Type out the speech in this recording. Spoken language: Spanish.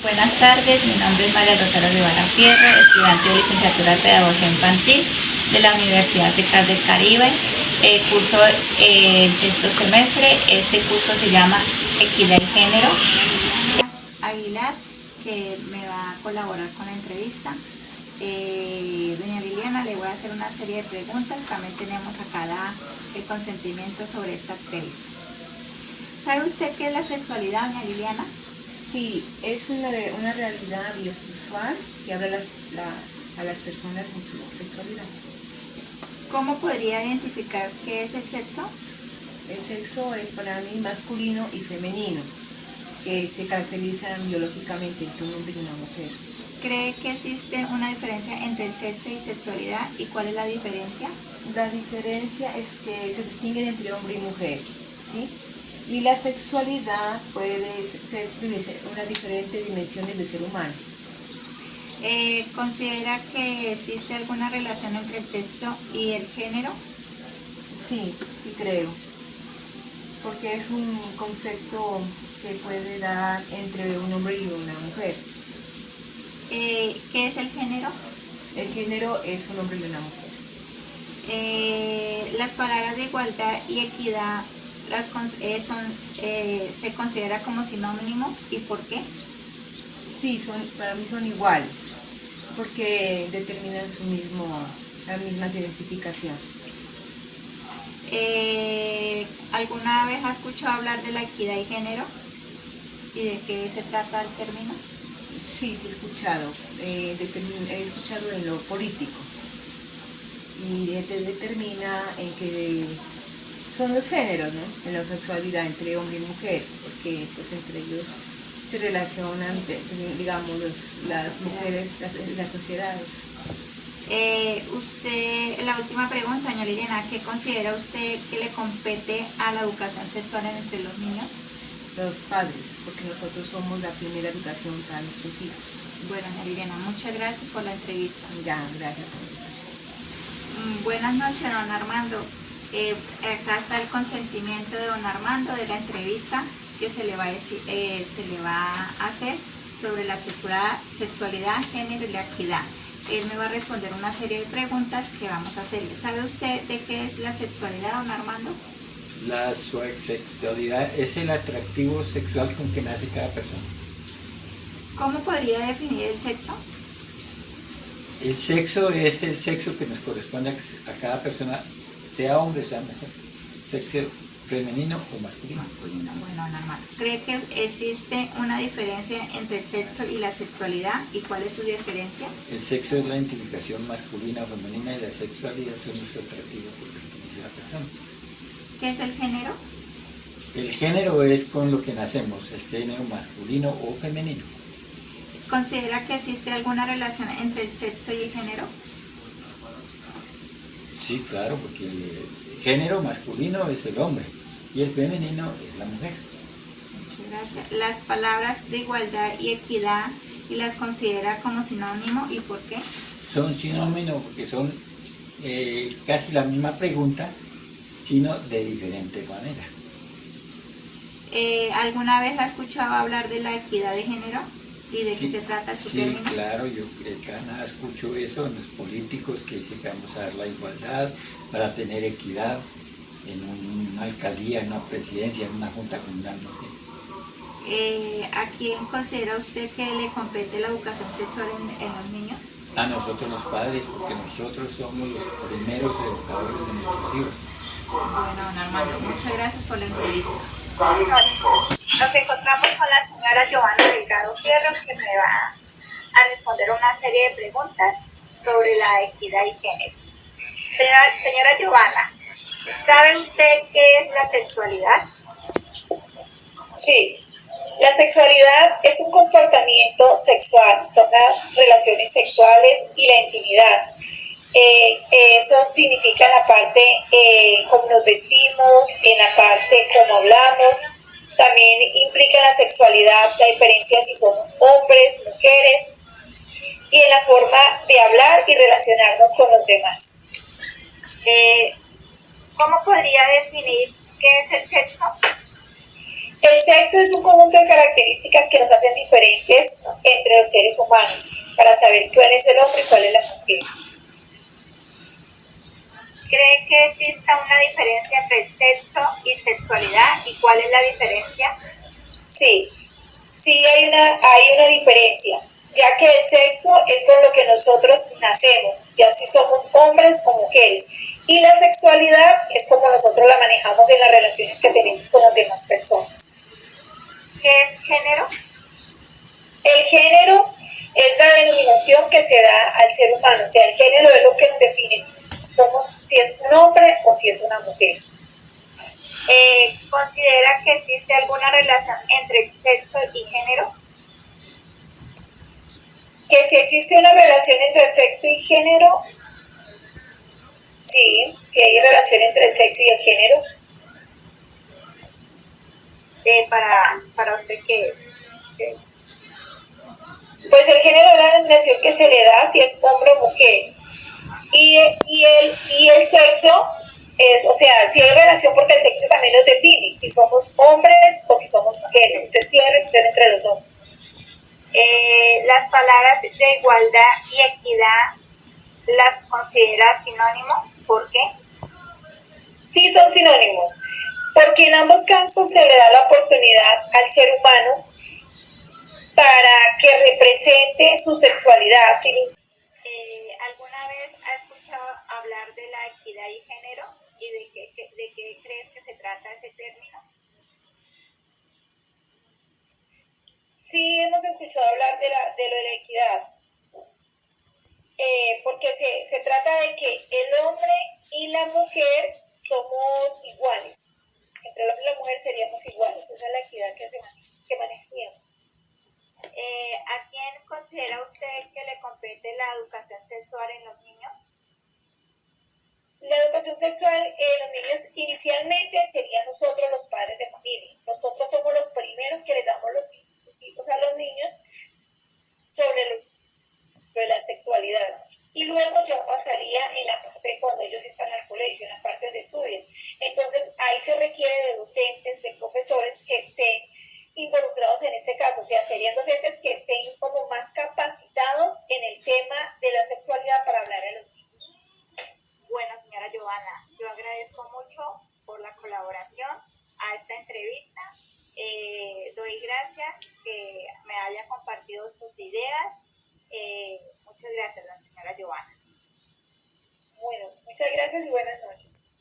Buenas tardes, mi nombre es María Rosario Rivera Fierro, estudiante de licenciatura de Pedagogía Infantil de la Universidad CECAS del Caribe. Curso el sexto semestre. Este curso se llama Equidad y Género. Aguilar, que me va a colaborar con la entrevista. Doña Liliana, le voy a hacer una serie de preguntas. También tenemos acá el consentimiento sobre esta entrevista. ¿Sabe usted qué es la sexualidad, doña Liliana? Sí, es una realidad biosexual que abre a las personas en su sexualidad. ¿Cómo podría identificar qué es el sexo? El sexo es para mí masculino y femenino, que se caracterizan biológicamente entre un hombre y una mujer. ¿Cree que existe una diferencia entre el sexo y sexualidad? ¿Y cuál es la diferencia? La diferencia es que se distinguen entre hombre y mujer, ¿sí? Y la sexualidad puede ser unas diferentes dimensiones de ser humano. ¿Considera que existe alguna relación entre el sexo y el género? Sí, sí creo, porque es un concepto que puede dar entre un hombre y una mujer. ¿Qué es el género? El género es un hombre y una mujer. Las palabras de igualdad y equidad se considera como sinónimo, ¿y por qué? Sí, para mí son iguales, porque determinan la misma identificación. ¿Alguna vez ha escuchado hablar de la equidad y género? ¿Y de qué se trata el término? Sí, he escuchado. He escuchado en lo político. Y determina en que son los géneros, ¿no? En la sexualidad entre hombre y mujer, porque pues entre ellos se relacionan, digamos, las mujeres, las sociedades. La última pregunta, doña Liliana, ¿qué considera usted que le compete a la educación sexual entre los niños? Los padres, porque nosotros somos la primera educación para nuestros hijos. Bueno, doña Liliana, muchas gracias por la entrevista. Ya, gracias por eso. Buenas noches, don Armando. Acá está el consentimiento de don Armando de la entrevista que se le va a hacer sobre la sexualidad, género y la equidad. Él me va a responder una serie de preguntas que vamos a hacerle. ¿Sabe usted de qué es la sexualidad, don Armando? La sexualidad es el atractivo sexual con que nace cada persona. ¿Cómo podría definir el sexo? El sexo es el sexo que nos corresponde a cada persona, sea hombre o sea mujer. Sexo femenino o masculino. Masculino, bueno, don Armando. ¿Cree que existe una diferencia entre el sexo y la sexualidad? ¿Y cuál es su diferencia? El sexo es la identificación masculina o femenina y la sexualidad son los atractivos que pertenece a la persona. ¿Qué es el género? El género es con lo que nacemos, el género masculino o femenino. ¿Considera que existe alguna relación entre el sexo y el género? Sí, claro, porque el género masculino es el hombre y el femenino es la mujer. Muchas gracias. Las palabras de igualdad y equidad, ¿y las considera como sinónimo y por qué? Son sinónimos porque son casi la misma pregunta, sino de diferente manera. ¿Alguna vez ha escuchado hablar de la equidad de género? ¿Y de qué se trata su término? Sí, claro, yo acá escucho eso en los políticos que dicen que vamos a dar la igualdad para tener equidad en una alcaldía, en una presidencia, en una junta comunal, no sé. ¿A quién considera usted que le compete la educación sexual en los niños? A nosotros los padres, porque nosotros somos los primeros educadores de nuestros hijos. Bueno, don Armando, muchas gracias por la entrevista. Nos encontramos con la señora Giovanna Delgado Fierro, que me va a responder una serie de preguntas sobre la equidad y género. Señora Giovanna, ¿sabe usted qué es la sexualidad? Sí, la sexualidad es un comportamiento sexual, son las relaciones sexuales y la intimidad. Eso significa en la parte cómo nos vestimos, en la parte cómo hablamos. También implica en la sexualidad la diferencia si somos hombres, mujeres, y en la forma de hablar y relacionarnos con los demás. ¿Cómo podría definir qué es el sexo? El sexo es un conjunto de características que nos hacen diferentes entre los seres humanos para saber cuál es el hombre y cuál es la mujer. ¿Cree que exista una diferencia entre el sexo y sexualidad? ¿Y cuál es la diferencia? Sí, sí hay una diferencia, ya que el sexo es con lo que nosotros nacemos, ya si somos hombres o mujeres. Y la sexualidad es como nosotros la manejamos en las relaciones que tenemos con las demás personas. ¿Qué es género? El género es la denominación que se da al ser humano, o sea, el género es lo que nos define si es un hombre o si es una mujer. ¿Considera que existe alguna relación entre sexo y género? Que si existe una relación entre el sexo y género, sí, sí hay relación entre el sexo y el género. ¿Para usted qué es? Pues el género es la denominación que se le da si es hombre o mujer. Y el sexo es, o sea, si hay relación porque el sexo también nos define, si somos hombres o si somos mujeres. Entonces sí hay relación entre los dos. ¿Las palabras de igualdad y equidad las considera sinónimo? ¿Por qué? Sí son sinónimos, porque en ambos casos se le da la oportunidad al ser humano para que represente su sexualidad. ¿Alguna vez ha escuchado hablar de la equidad y género? ¿Y de qué crees que se trata ese término? Sí hemos escuchado hablar de lo de la equidad, porque se trata de que el hombre y la mujer somos iguales. Entre el hombre y la mujer seríamos iguales. Esa es la equidad que manejamos. ¿A quién considera usted que le compete la educación sexual en los niños? La educación sexual en los niños inicialmente serían nosotros los padres de familia. Nosotros somos los primeros que les damos los principios a los niños sobre la sexualidad. Y luego ya pasaría en la parte cuando ellos están al colegio, en la parte donde estudian. Entonces ahí se requiere de docentes, de profesores que estén involucrados en este caso, o sea, serían docentes que estén como más capacitados en el tema de la sexualidad para hablar a los niños. Bueno, señora Giovanna, yo agradezco mucho por la colaboración a esta entrevista. Doy gracias que me haya compartido sus ideas. Muchas gracias, la señora Giovanna. Bueno, muchas gracias y buenas noches.